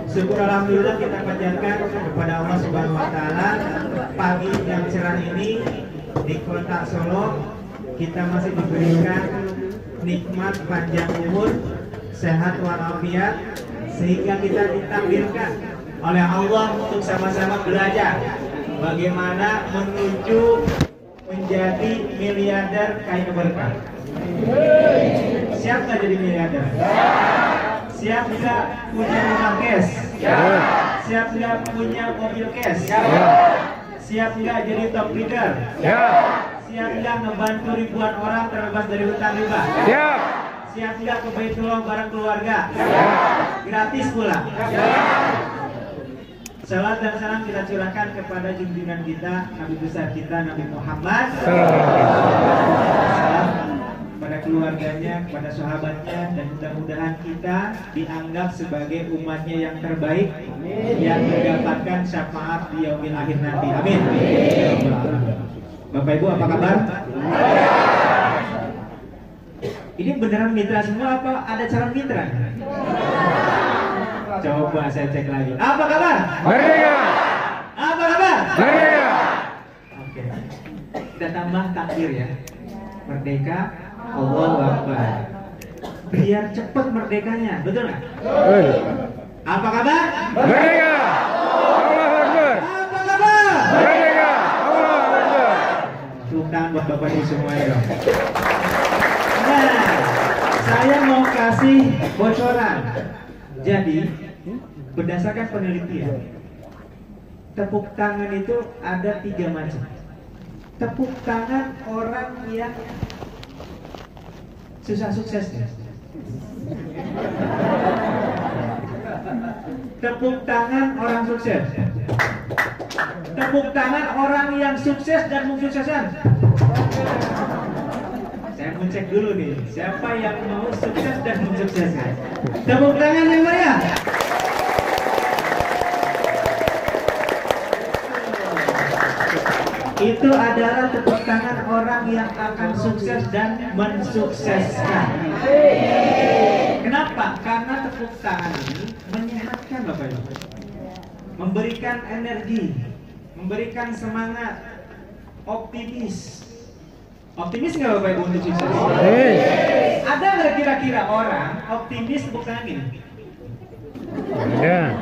Syukur alhamdulillah kita panjatkan kepada Allah Subhanahu wa taala pagi yang cerah ini di kota Solo kita masih diberikan nikmat panjang umur, sehat walafiat, sehingga kita ditakdirkan oleh Allah untuk sama-sama belajar bagaimana menuju menjadi miliarder kaya berkah. Siap nggak jadi miliarder? Siap nggak punya rumah cash? Siap nggak punya mobil cash? Siap nggak jadi top leader? Siap nggak ngebantu ribuan orang terbebas dari hutang riba? Siap nggak ke Baitullah bareng keluarga? Gratis pula. Salat dan salam kita curahkan kepada junjungan kita, Nabi besar kita, Nabi Muhammad. Salam kepada keluarganya, kepada sahabatnya, dan mudah-mudahan kita dianggap sebagai umatnya yang terbaik yang mendapatkan syafaat di yaumil akhir nanti. Amin. Bapak Ibu apa kabar? Ini beneran mitra semua apa ada calon mitra? Coba saya cek lagi. Apa kabar? Merdeka. Apa kabar? Merdeka. Oke. Kita tambah takbir ya. Merdeka, Allahu Akbar. Biar cepat merdekanya, betul nggak? Betul. Apa kabar? Merdeka. Allahu Akbar. Apa kabar? Merdeka. Allahu Akbar. Tepuk tangan buat bapak ibu semuanya dong. Nah, saya mau kasih bocoran. Jadi, berdasarkan penelitian, tepuk tangan itu ada 3 macam. Tepuk tangan orang yang susah sukses. Tepuk tangan orang sukses. Tepuk tangan orang yang sukses dan mensukseskan. Saya mau cek dulu nih, siapa yang mau sukses dan mensukseskan. Tepuk tangan yang meriah. Itu adalah tepuk tangan orang yang akan sukses dan mensukseskan. Kenapa? Karena tepuk tangan ini menyehatkan Bapak Ibu, memberikan energi, memberikan semangat, optimis. Optimis nggak Bapak Ibu untuk sukses? Ada nggak kira-kira orang optimis tepuk tangan gini? Ya.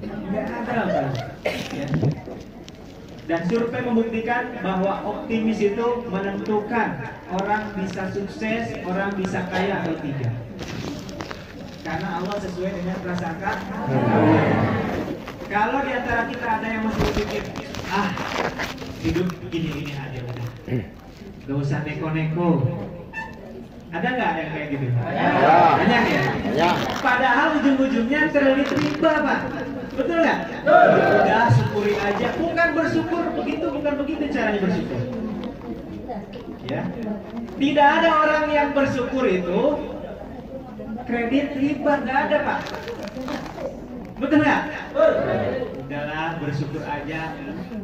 Nggak ada Bapak. Ya. Dan survei membuktikan bahwa optimis itu menentukan orang bisa sukses, orang bisa kaya atau tidak. Karena Allah sesuai dengan prasangka. Kalau di antara kita ada yang masih berpikir, hidup gini-gini aja udah, gak usah neko-neko. Ada nggak yang kayak gitu? Banyak ya? Padahal ujung-ujungnya terlilit riba Pak. Betul nggak? Udah syukuri aja. Bukan bersyukur begitu, bukan begitu caranya bersyukur. Ya. Tidak ada orang yang bersyukur itu kredit riba, nggak ada Pak. Betul nggak? Udahlah bersyukur aja,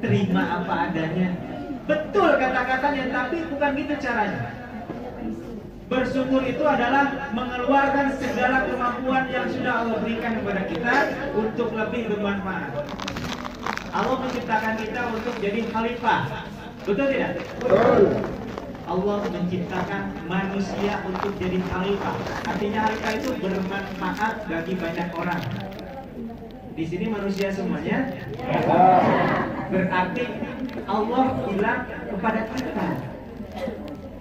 terima apa adanya. Betul kata-katanya, tapi bukan gitu caranya. Bersyukur itu adalah mengeluarkan segala kemampuan yang sudah Allah berikan kepada kita untuk lebih bermanfaat. Allah menciptakan kita untuk jadi khalifah. Betul tidak? Betul. Allah menciptakan manusia untuk jadi khalifah. Artinya khalifah itu bermanfaat bagi banyak orang. Di sini manusia semuanya. Berarti Allah bilang kepada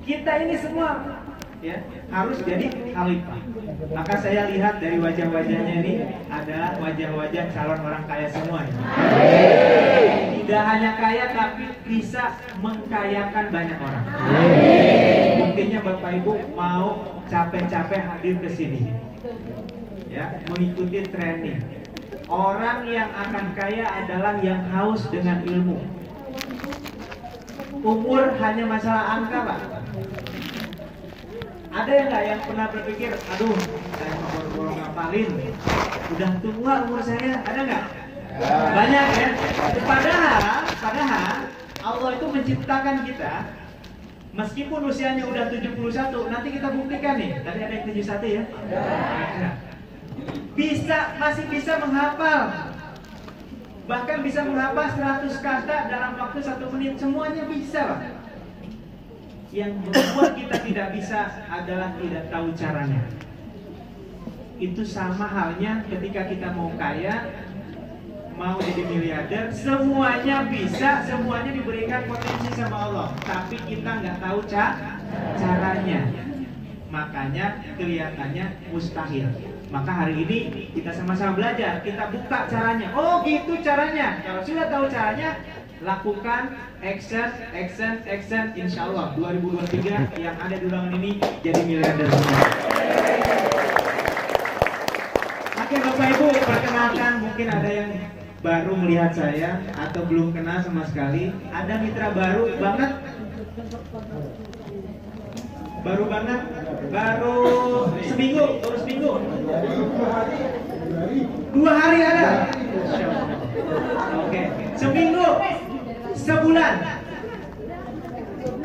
kita ini semua ya harus jadi khalifah. Maka saya lihat dari wajah-wajahnya ini adalah wajah-wajah calon orang kaya semua ya. Tidak hanya kaya tapi bisa mengkayakan banyak orang. Buktinya Bapak Ibu mau capek-capek hadir ke sini ya, mengikuti training. Orang yang akan kaya adalah yang haus dengan ilmu. Umur hanya masalah angka Pak. Ada yang nggak yang pernah berpikir, aduh, saya mau baru ngapalin, udah tua umur saya, ada nggak? Banyak ya. Padahal Allah itu menciptakan kita, meskipun usianya udah 71, nanti kita buktikan nih. Tadi ada yang 71 ya? masih bisa menghafal. Bahkan bisa menghafal 100 kata dalam waktu 1 menit. Semuanya bisa, Pak. Yang membuat kita tidak bisa adalah tidak tahu caranya. Itu sama halnya ketika kita mau kaya, mau jadi miliarder, semuanya bisa, semuanya diberikan potensi sama Allah, tapi kita nggak tahu caranya. Makanya kelihatannya mustahil. Maka hari ini kita sama-sama belajar, kita buka caranya. Oh gitu caranya. Kalau sudah tahu caranya, lakukan action. Insya Allah 2023 yang ada di ruangan ini jadi miliarder semua. Oke Bapak Ibu, perkenalkan, mungkin ada yang baru melihat saya atau belum kenal sama sekali. Ada mitra baru banget? Baru banget? Baru seminggu? 2 hari ada? Oke, seminggu? Sebulan?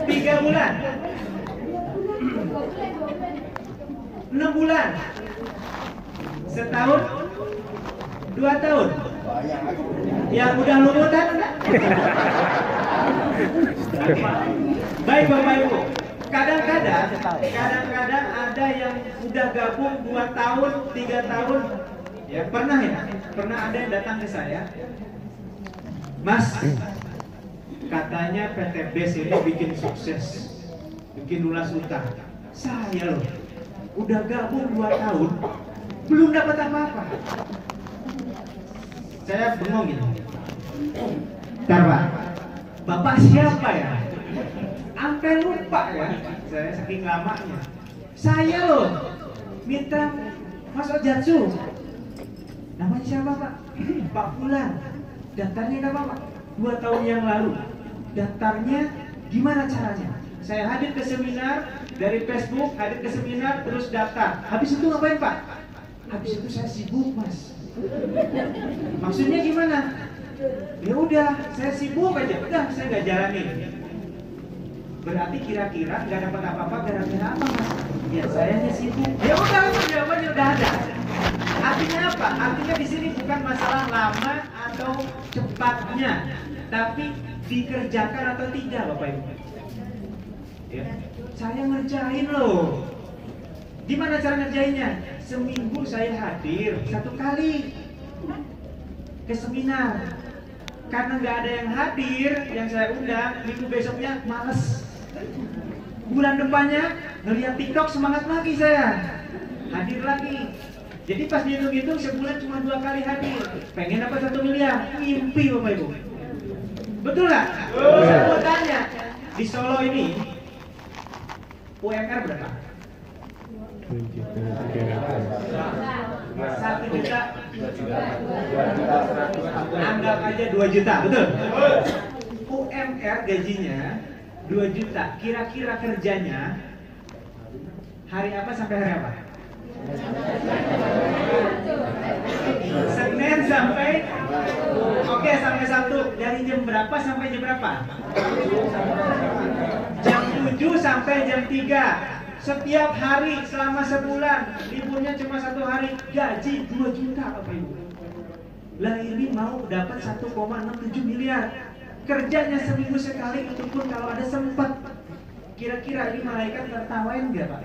3 bulan? 6 bulan? Setahun? 2 tahun? Yang udah lumutan enggak? Baik Bapak Ibu, kadang-kadang ada yang udah gabung 2 tahun, 3 tahun. Ya, pernah ada yang datang ke saya, Mas, katanya PT BES ini bikin sukses, bikin lunas utang. Saya loh, udah gabung 2 tahun, belum dapat apa-apa. Saya bengong gitu. Bentar Pak, Bapak siapa ya? Sampai lupa ya, saya saking lamanya. Saya loh, minta Mas Ojatsu. Namanya siapa Pak? Pak Fulan. Daftarnya kapan Pak? 2 tahun yang lalu. Daftarnya gimana caranya? Saya hadir ke seminar dari Facebook, hadir ke seminar terus daftar. Habis itu ngapain Pak? Habis itu saya sibuk Mas. Maksudnya gimana? Ya udah, saya sibuk aja. Udah, saya nggak jalanin. Berarti kira-kira nggak dapat apa-apa gara-gara apa Mas? Ya saya sibuk. Ya udah, jawabannya udah ada. Artinya apa? Artinya di sini bukan masalah lama atau cepatnya, tapi dikerjakan atau tidak, Bapak Ibu. Ya, saya ngerjain loh. Gimana cara ngerjainnya? Seminggu saya hadir 1 kali ke seminar. Karena nggak ada yang hadir, yang saya undang, minggu besoknya males. Bulan depannya ngeliat TikTok semangat lagi saya, hadir lagi. Jadi pas dihitung-hitung sebulan cuma 2 kali hadir. Pengen dapat 1 miliar, mimpi Bapak Ibu. Betul nggak? Saya mau tanya, di Solo ini UMR berapa? 1 juta. Anggap aja 2 juta, betul? UMR gajinya 2 juta. Kira-kira kerjanya hari apa sampai hari apa? Senin sampai sampai Sabtu. Dari jam berapa sampai jam berapa? Jam 7 sampai jam 3. Setiap hari selama sebulan. Liburnya cuma 1 hari. Gaji 2 juta Bapak Ibu. Lah ini mau dapat 1,67 miliar. Kerjanya seminggu sekali, itu pun kalau ada sempat. Kira-kira ini malaikat tertawain nggak Pak?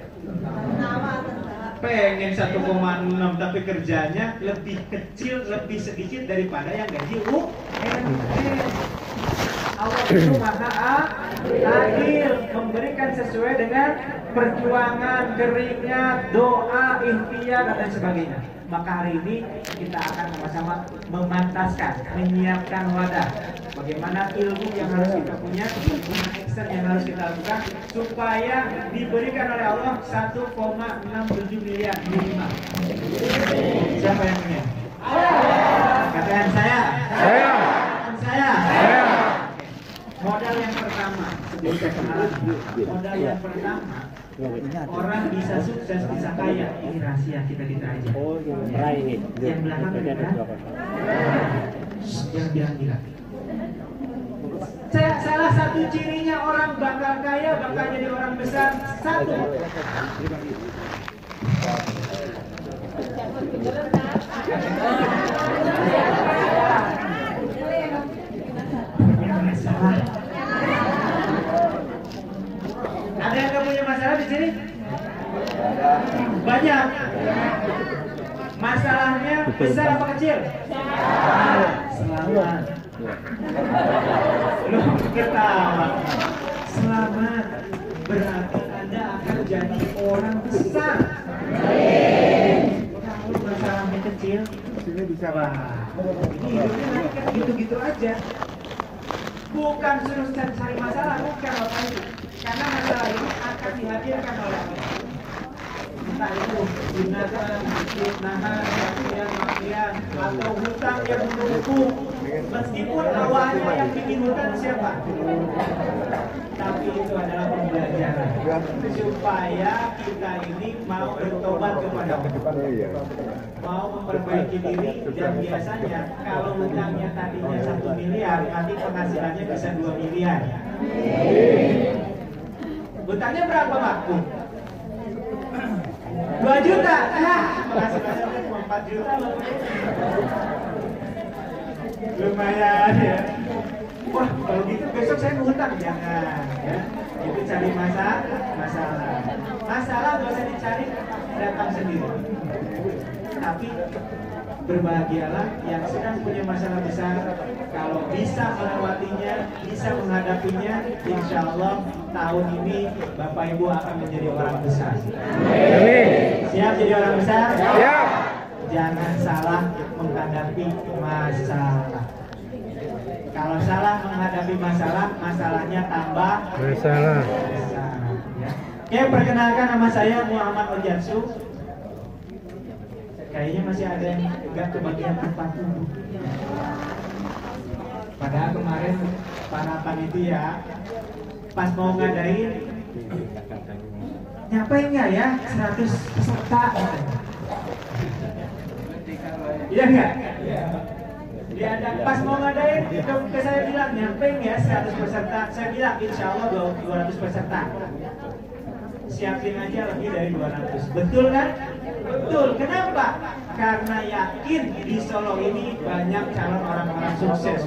Pengen 1,6 tapi kerjanya lebih kecil, lebih sedikit daripada yang gaji UMR. Allah itu maha adil, memberikan sesuai dengan perjuangan, keringat, doa, ikhtiar dan lain sebagainya. Maka hari ini kita akan sama-sama memantaskan, menyiapkan wadah bagaimana ilmu yang harus kita punya, bagaimana action yang harus kita lakukan supaya diberikan oleh Allah 1,67 miliar minimal. Siapa yang punya? Katakan saya. Saya. Modal yang pertama, sebelum saya kenalan, modal yang pertama, orang bisa sukses, bisa kaya. Ini rahasia kita aja. Yang belakang berapa? Yang bilang. Salah satu cirinya orang bakal kaya, bakal jadi orang besar. 1, Masalah. Ada yang nggak punya masalah di sini? Banyak. Masalahnya besar apa kecil? Selamat. Loh, ketawa. Selamat. Berarti Anda akan jadi orang besar. Kalau masalahnya kecil, sudah bisa ini hidupnya nanti kan gitu-gitu aja. Bukan suruh cari masalah, bukan Bapak Ibu. Karena masalah ini akan dihadirkan oleh Allah. Entah itu binatang, fitnahan, makian, atau hutang yang menumpuk. Meskipun awalnya yang bikin hutang siapa? Tapi itu adalah pembelajaran supaya kita ini mau bertobat kepada Allah, mau memperbaiki diri. Dan biasanya kalau hutangnya tadinya 1 miliar, nanti penghasilannya bisa 2 miliar. Hutangnya berapa Pak? 2 juta. Penghasilannya cuma 4 juta loh. Lumayan ya. Wah, kalau gitu besok saya ngutang, jangan ya. Itu cari masalah. Masalah nggak usah dicari, datang sendiri. Tapi berbahagialah yang sedang punya masalah besar. Kalau bisa melewatinya, bisa menghadapinya, insya Allah tahun ini Bapak Ibu akan menjadi orang besar. Siap jadi orang besar? Siap. Jangan salah menghadapi masalah. Kalau salah menghadapi masalah, masalahnya tambah Masalah. besar. Ya. Oke, perkenalkan nama saya Muhammad Ojansu. Kayaknya masih ada yang enggak kebagian tempat duduk. Padahal kemarin para panitia pas mau ngadain, nyapain nggak ya 100 peserta? Iya nggak? Dia ada pas mau ngadain, ke saya bilang nyapain ya 100 peserta. Saya bilang insya Allah 200 peserta. Siapin aja lebih dari 200. Betul kan? Betul. Kenapa? Karena yakin di Solo ini banyak calon orang-orang sukses.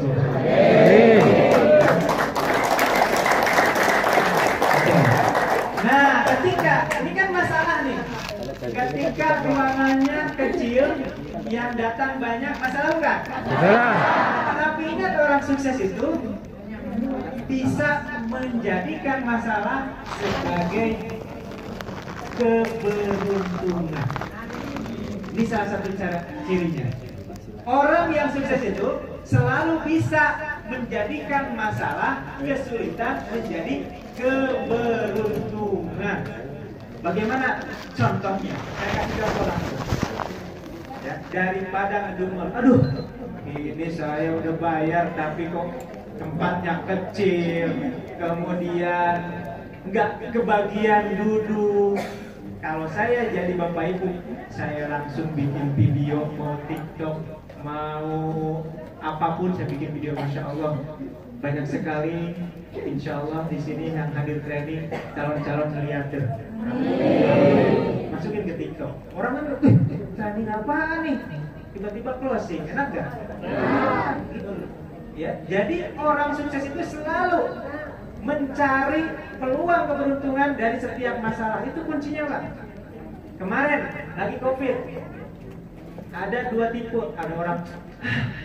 Nah, ketika ini kan masalah nih. Ketika ruangannya kecil, yang datang banyak, masalah bukan? Masalah. Tapi ingat, orang sukses itu bisa menjadikan masalah sebagai keberuntungan. Ini salah satu cara cirinya. Orang yang sukses itu selalu bisa menjadikan masalah, kesulitan menjadi keberuntungan. Bagaimana contohnya? Saya kasih contoh langsung. Ya, daripada ngedumel, aduh, ini saya udah bayar tapi kok tempatnya kecil, kemudian nggak kebagian duduk. Kalau saya jadi Bapak Ibu, saya langsung bikin video, mau TikTok, mau apapun saya bikin video, Masya Allah. Banyak sekali, insya Allah di sini yang hadir training calon-calon miliarder. Masukin ke TikTok. Orang kan, training apaan nih? Tiba-tiba closing, enak gak? Gitu. Ya, jadi orang sukses itu selalu mencari peluang keberuntungan dari setiap masalah. Itu kuncinya Pak. Kemarin lagi COVID, ada 2 tipe. Ada orang,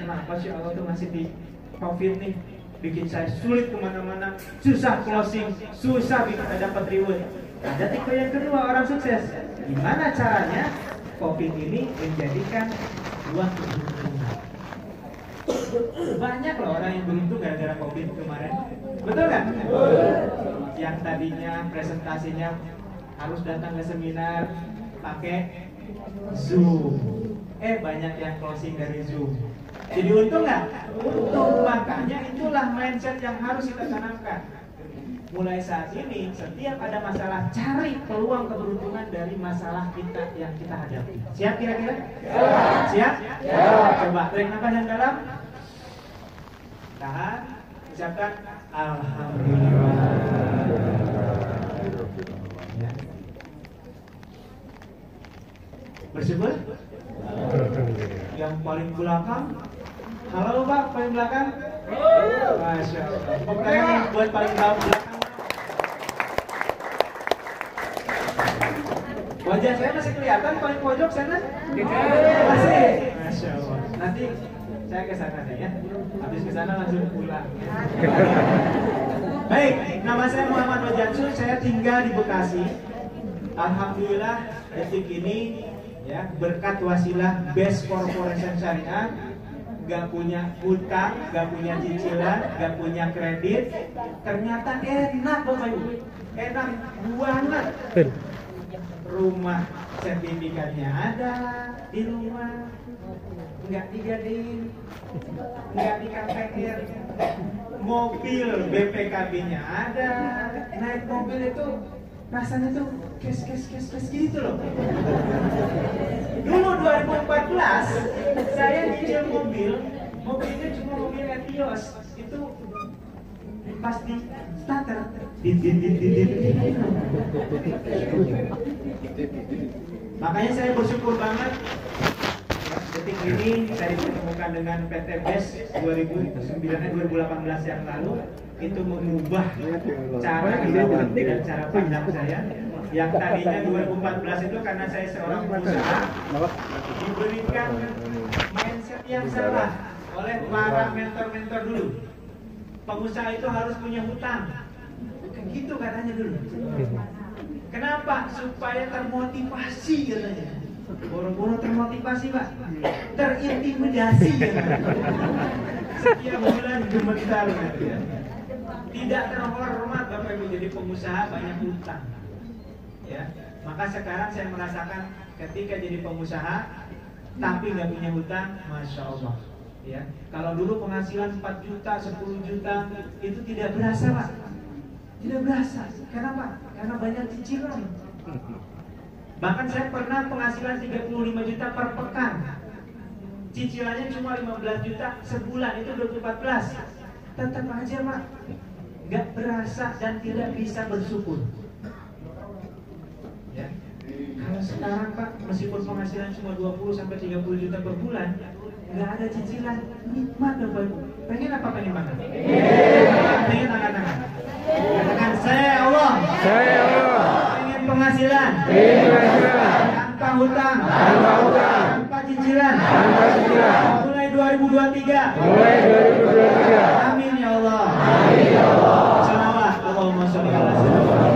kenapa sih Allah tuh masih di COVID nih, bikin saya sulit kemana-mana, susah closing, susah dapat reward. Ada tipe yang kedua, orang sukses. Gimana caranya COVID ini menjadikan peluang keberuntungan? Banyak loh orang yang beruntung gara-gara COVID kemarin. Betul kan? Yang tadinya presentasinya harus datang ke seminar pakai Zoom, banyak yang closing dari Zoom. Jadi untung nggak? Untung. Makanya itulah mindset yang harus kita tanamkan. Mulai saat ini, setiap ada masalah, cari peluang keberuntungan dari masalah kita yang kita hadapi. Siap kira-kira? Siap? Coba tarik nafas yang dalam. Tahan. Ucapkan Alhamdulillah. Ya. Bersyukur? Yang paling belakang, halo Pak, paling belakang. Masya Allah. Pokoknya buat paling belakang. Wajah saya masih kelihatan paling pojok sana? Masih. Masya Allah. Nanti saya ke sana deh ya. Habis ke sana langsung pulang. Baik, nama saya Muhammad Wajansul. Saya tinggal di Bekasi. Alhamdulillah detik ini ya berkat wasilah Best Corporation Syariah, gak punya hutang, gak punya cicilan, gak punya kredit. Ternyata enak Bapak Ibu. Enak banget. Rumah sertifikatnya ada di rumah, nggak digadein, nggak di KPR. Mobil BPKB-nya ada, naik mobil itu rasanya tuh kes gitu loh. Dulu 2014 saya nyicil mobilnya cuma mobil Etios itu pas di starter makanya saya bersyukur banget detik ini saya dipertemukan dengan PT BES 2018 yang lalu. Itu mengubah cara hidup dan cara pandang saya. Yang tadinya 2014 itu karena saya seorang pengusaha diberikan mindset yang salah oleh para mentor-mentor dulu. Pengusaha itu harus punya hutang, gitu katanya dulu. Kenapa? Supaya termotivasi katanya. Boro-boro termotivasi Pak, terintimidasi katanya. Setiap bulan gemetar gitu ya. Tidak terhormat Bapak Ibu jadi pengusaha banyak hutang. Ya, maka sekarang saya merasakan ketika jadi pengusaha tapi nggak punya hutang, masya Allah. Ya, kalau dulu penghasilan 4 juta, 10 juta itu tidak berasa Pak. Tidak berasa. Kenapa? Karena banyak cicilan. Bahkan saya pernah penghasilan 35 juta per pekan. Cicilannya cuma 15 juta sebulan, itu 2014. Tetap aja Pak, nggak berasa dan tidak bisa bersyukur. Ya. Kalau sekarang Pak, meskipun penghasilan cuma 20-30 juta per bulan, nggak ada cicilan, nikmat Bapak Ibu. Pengen apa pengen makan? Pengen angkat-angkat. Katakan saya Allah. Saya Allah. Pengen penghasilan. Tanpa hutang. Tanpa cicilan. Mulai 2023. Amin ya Allah. Salawat. Allahumma sholli ala sayyidina.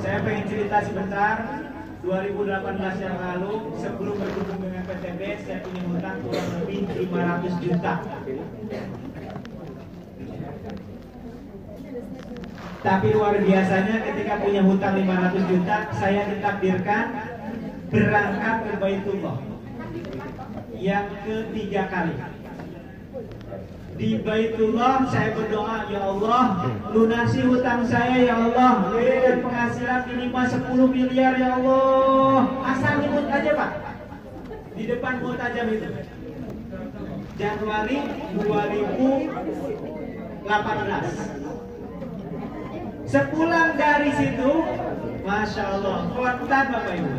Saya pengen cerita sebentar. 2018 yang lalu sebelum bergabung dengan PTB saya punya hutang kurang lebih 500 juta. Tapi luar biasanya ketika punya hutang 500 juta saya ditakdirkan berangkat ke Baitullah yang ketiga kali. Di Baitullah saya berdoa, ya Allah lunasi hutang saya ya Allah, dan penghasilan minimal 10 miliar ya Allah. Asal nyebut aja Pak, di depan multajam itu Januari 2018. Sepulang dari situ, masya Allah, kontan Bapak Ibu.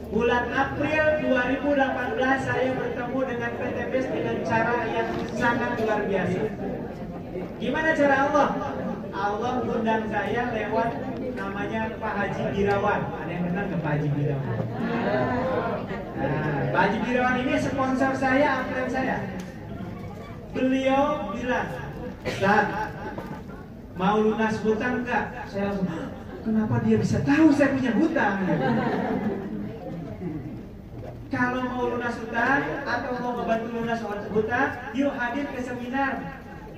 Bulan April 2018 saya bertemu dengan PT BES dengan cara yang sangat luar biasa. Gimana cara Allah? Allah undang saya lewat namanya Pak Haji Birawan. Ada yang kenal ke Pak Haji Birawan? Nah, Pak Haji Birawan ini sponsor saya, angkatan saya. Beliau bilang, Ustaz, mau lunas hutang enggak? Saya langsung, kenapa dia bisa tahu saya punya hutang? Kalau mau lunas hutang atau mau membantu lunas hutang, yuk hadir ke seminar.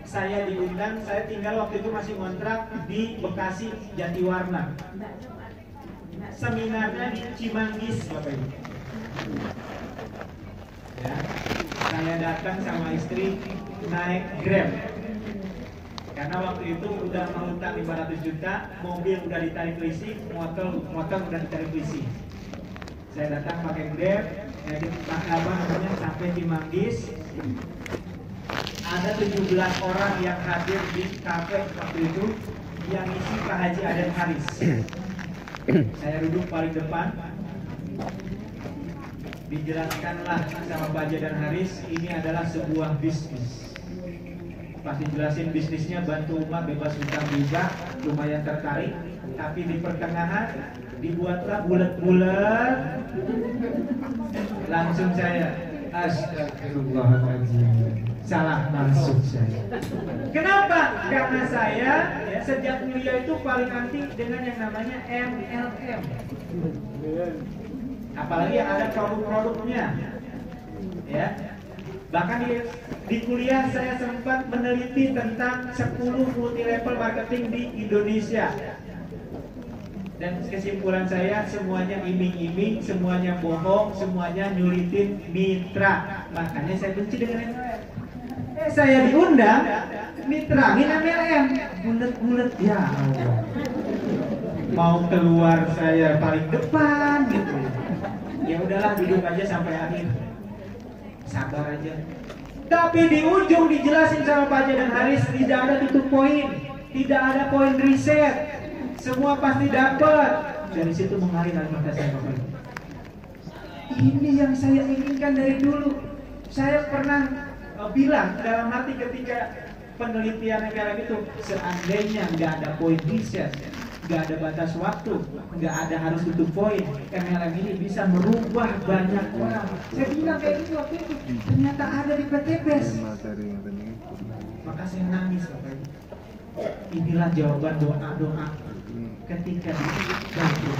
Saya diundang, saya tinggal waktu itu masih kontrak di Bekasi Jatiwarna. Seminarnya di Cimanggis, Bapak Ibu. Ya, saya datang sama istri naik Grab. Karena waktu itu udah mau hutang 500 juta, mobil udah ditarik leasing, motor udah ditarik leasing. Saya datang pakai Grab, sampai di Manggis. Ada 17 orang yang hadir di kafe waktu itu, yang isi Pak Haji Aden Haris. Saya duduk paling depan, Dijelaskanlah sama Pak Haji dan Haris, ini adalah sebuah bisnis. Pasti jelasin bisnisnya, bantu umat bebas hutang juga, lumayan tertarik. Tapi di pertengahan dibuatlah bulat-bulat. Langsung saya, astagfirullahaladzim, salah masuk saya. Kenapa? Karena saya ya, sejak kuliah itu paling anti dengan yang namanya MLM. Apalagi yang ada produk-produknya, ya. Bahkan di kuliah saya sempat meneliti tentang 10 multi level marketing di Indonesia. Dan kesimpulan saya, semuanya iming-iming, semuanya bohong, semuanya nyulitin mitra. Makanya saya benci dengan MLM. Saya diundang, mitrangin MLM, bulet-bulet, ya Allah. Mau keluar saya paling depan gitu. Ya udahlah, duduk aja sampai akhir. Sabar aja. Tapi di ujung dijelasin sama Pak Haji dan Haris, tidak ada tutup poin, tidak ada poin riset, semua pasti dapat. Dari situ mengalir air mata saya, Bapak Ibu. Ini yang saya inginkan dari dulu. Saya pernah bilang dalam hati ketika penelitian MLM itu, seandainya nggak ada poin riset, nggak ada batas waktu, nggak ada harus tutup poin, MLM ini bisa merubah banyak orang. Saya bilang kayak gitu waktu itu, ternyata ada di PTBes. Maka saya nangis, Bapak Ibu. Inilah jawaban doa-doa ketika dibantu.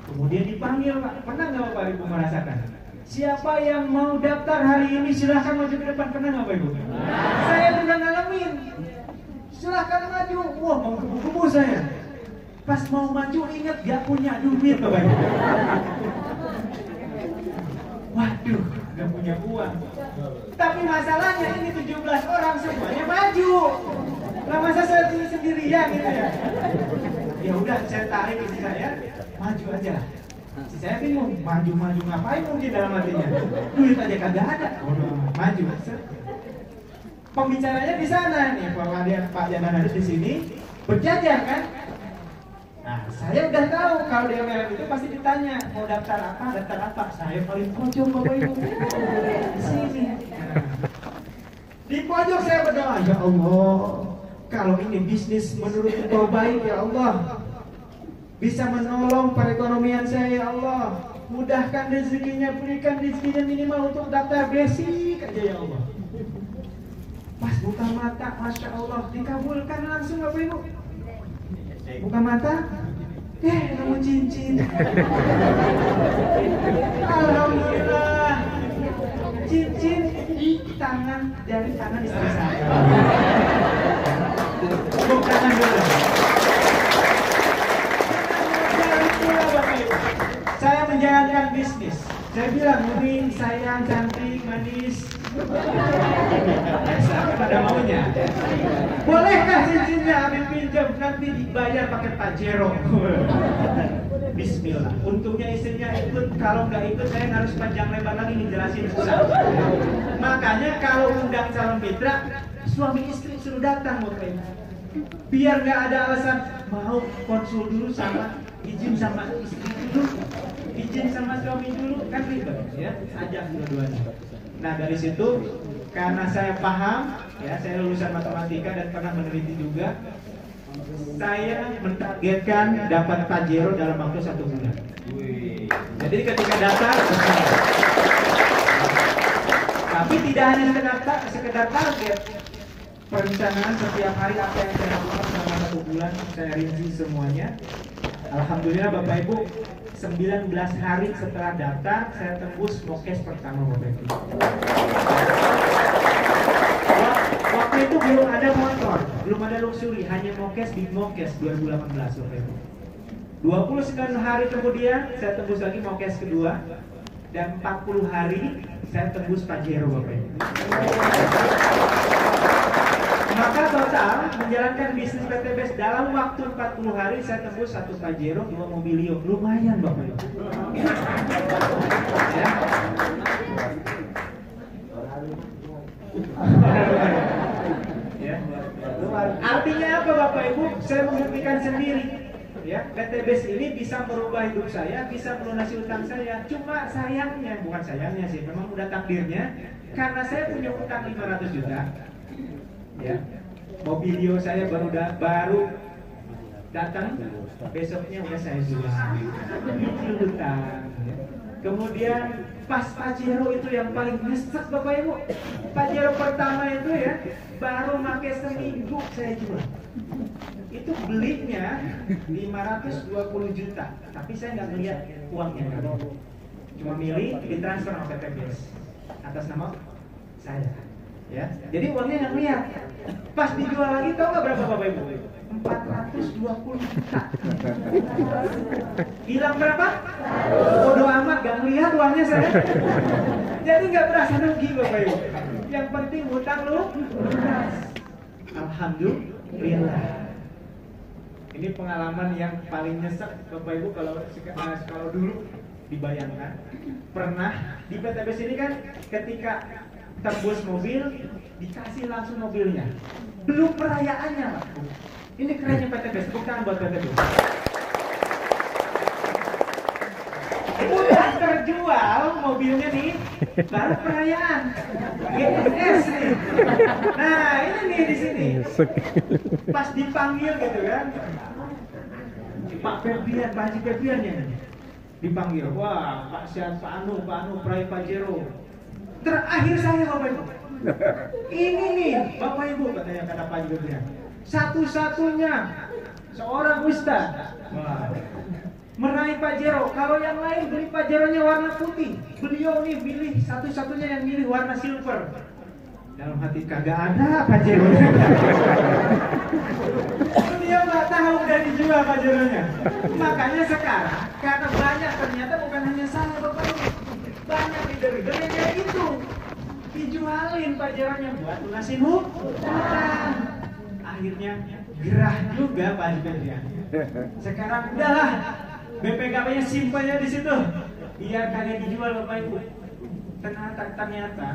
Kemudian dipanggil, Pak. Pernah nggak Bapak Ibu merasakan? Siapa yang mau daftar hari ini silahkan maju ke depan. Pernah nggak Bapak Ibu? Saya juga ngalamin. Silahkan maju. Wah, mau kubu saya. Pas mau maju ingat gak punya duit, Bapak Ibu. Waduh, gak punya uang. Tapi masalahnya ini 17 orang semuanya maju. Lah masa saya sendirian gitu ya. Ya udah, saya tarik isi saya, maju aja. Si saya bingung, maju ngapain mungkin dalam hatinya. Duit aja kagak ada. Maju. Pembicaranya di sana nih, Pak Janan ada di sini berjajar kan. Nah, saya udah tahu kalau di MLM itu pasti ditanya mau daftar apa. Saya paling pojok, Bapak Ibu. Di sini. Di pojok saya berdoa, ya Allah, kalau ini bisnis menurut Engkau baik, ya Allah, bisa menolong perekonomian saya, ya Allah, mudahkan rezekinya, berikan rezekinya minimal untuk daftar basic aja, ya Allah. Pas buka mata, Masya Allah, dikabulkan langsung, Bapak Ibu. Buka mata, nemu cincin. Alhamdulillah, cincin di tangan, dari tangan istri saya. Tepuk tangan dulu. Dari pula, Bapak Ibu, saya menjalankan bisnis. Saya bilang, Mumi, sayang, cantik, manis. Pada maunya. Bolehkah cincinnya Amin pinjam, nanti dibayar pakai Pajero. Bismillah. Untungnya istrinya ikut, kalau nggak ikut saya harus panjang lebar lagi ngejelasin susah. Makanya kalau undang calon mitra, suami istri suruh datang, Bapak Ibu. Biar nggak ada alasan mau konsul dulu sama izin sama istri dulu, izin sama suami dulu, kan ribet ya. Ajak dua-duanya. Nah dari situ, karena saya paham, ya saya lulusan matematika dan pernah meneliti juga, saya mentargetkan dapat Pajero dalam waktu 1 bulan. Jadi ketika daftar, tapi tidak hanya sekedar target, perencanaan setiap hari apa yang saya lakukan selama 1 bulan, saya rinci semuanya. Alhamdulillah Bapak Ibu, 19 hari setelah daftar, saya tembus mokes pertama, Bapak Ibu. Waktu itu belum ada motor, belum ada luxury, hanya mokes di mokes 2018, Bapak Ibu. 29 hari kemudian, saya tembus lagi mokes kedua, dan 40 hari saya tembus Pajero, Bapak Ibu. Maka total menjalankan bisnis PTBes dalam waktu 40 hari saya tembus 1 Pajero, 2 Mobilio. Lumayan, Bapak Ibu. Ya. Ya. Artinya apa, Bapak Ibu? Saya membuktikan sendiri Ya, PTBS ini bisa merubah hidup saya, bisa melunasi utang saya. Cuma sayangnya, bukan sayangnya sih, memang udah takdirnya. Karena saya punya utang 500 juta. Ya, mobilio saya baru datang, besoknya udah saya suruh utang. Kemudian pas Pajero itu yang paling nyesek Bapak Ibu. Pajero pertama itu ya, baru pakai seminggu saya jual. Itu belinya 520 juta, tapi saya nggak ngeliat uangnya. Cuma milih ditransfer sama PTBS atas nama saya. Ya, jadi uangnya nggak ngeliat. Pas dijual lagi, tahu nggak berapa Bapak Ibu? 420 juta. Hilang berapa? Bodoh amat, gak ngeliat uangnya saya. Jadi nggak berasa rugi Bapak Ibu. Yang penting hutang lu lunas. Alhamdulillah. Ini pengalaman yang paling nyesek Bapak Ibu kalau dulu dibayangkan. Pernah di PTBS ini kan ketika tembus mobil dikasih langsung mobilnya. Belum perayaannya Pak. Ini kerennya PTBS, tepuk tangan buat PTBS. Udah terjual mobilnya nih, baru perayaan. GSS nih. Nah ini nih di sini. Pas dipanggil gitu kan, Pak Febrian, Pak Haji Febrian ya, dipanggil. Wah Pak Sian, Pak Anu, Prai Pajero. Terakhir saya Bapak Ibu. Ini nih Bapak Ibu katanya kata Pak Haji Febrian. Satu-satunya seorang ustaz meraih Pajero. Kalau yang lain beli Pajeronya warna putih, beliau nih pilih satu-satunya yang milih warna silver. Dalam hati kagak ada Pajeronya. Beliau nggak tahu udah dijual Pajeronya. Makanya sekarang karena banyak, ternyata bukan hanya saya Bapak Ibu, banyak leader-leader yang kayak gitu, dijualin Pajeronya buat lunasin hutang. Akhirnya gerah juga Pak Haji. Sekarang udahlah, BPKB-nya simpannya di situ, biar kagak dijual Bapak Ibu. Ternyata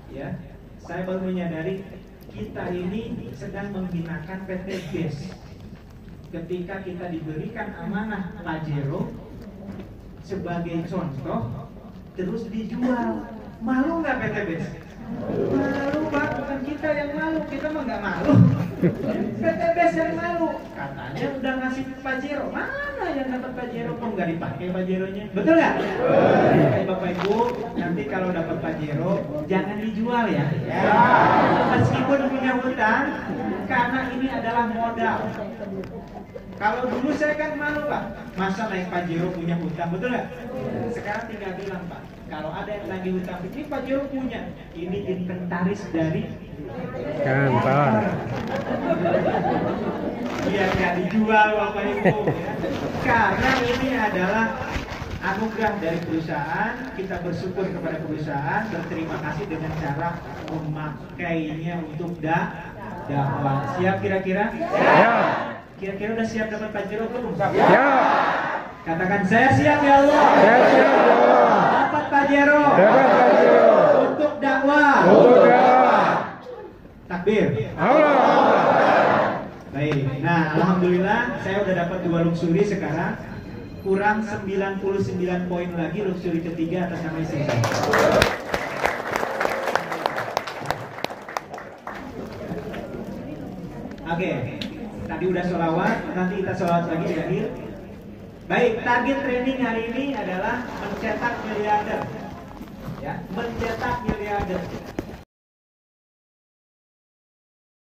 ya, saya baru menyadari kita ini sedang menghinakan PTBS. Ketika kita diberikan amanah Pajero sebagai contoh, terus dijual, malu nggak PTBS? Malu Pak, bukan kita yang malu, kita mah nggak malu. PTBS yang malu, katanya udah ngasih Pajero, mana yang dapat Pajero kok nggak dipakai Pajeronya, betul nggak? Bapak Ibu, nanti kalau dapat Pajero jangan dijual ya. Meskipun punya hutang, karena ini adalah modal. Kalau dulu saya kan malu Pak, masa naik Pajero punya hutang, betul nggak? Sekarang tinggal bilang Pak, kalau ada yang lagi hutang, ini Pajero punya, ini inventaris dari kantor. Biar nggak dijual Bapak Ibu ya. Karena ini adalah anugerah dari perusahaan, kita bersyukur kepada perusahaan, berterima kasih dengan cara memakainya untuk dakwah. Siap kira-kira? Siap. Kira-kira udah siap dapat Pajero belum? Siap. Katakan saya siap ya Allah. Saya siap ya Allah. Dapat Pajero. Dapat Pajero. Untuk dakwah. Untuk dakwah. Takbir. Allah. Baik. Nah, alhamdulillah saya udah dapat 2 luxury sekarang. Kurang 99 poin lagi luxury ketiga atas nama istri saya. Oke. Tadi udah sholawat, nanti kita sholawat lagi di akhir. Baik, target training hari ini adalah mencetak miliarder. Ya, mencetak miliarder.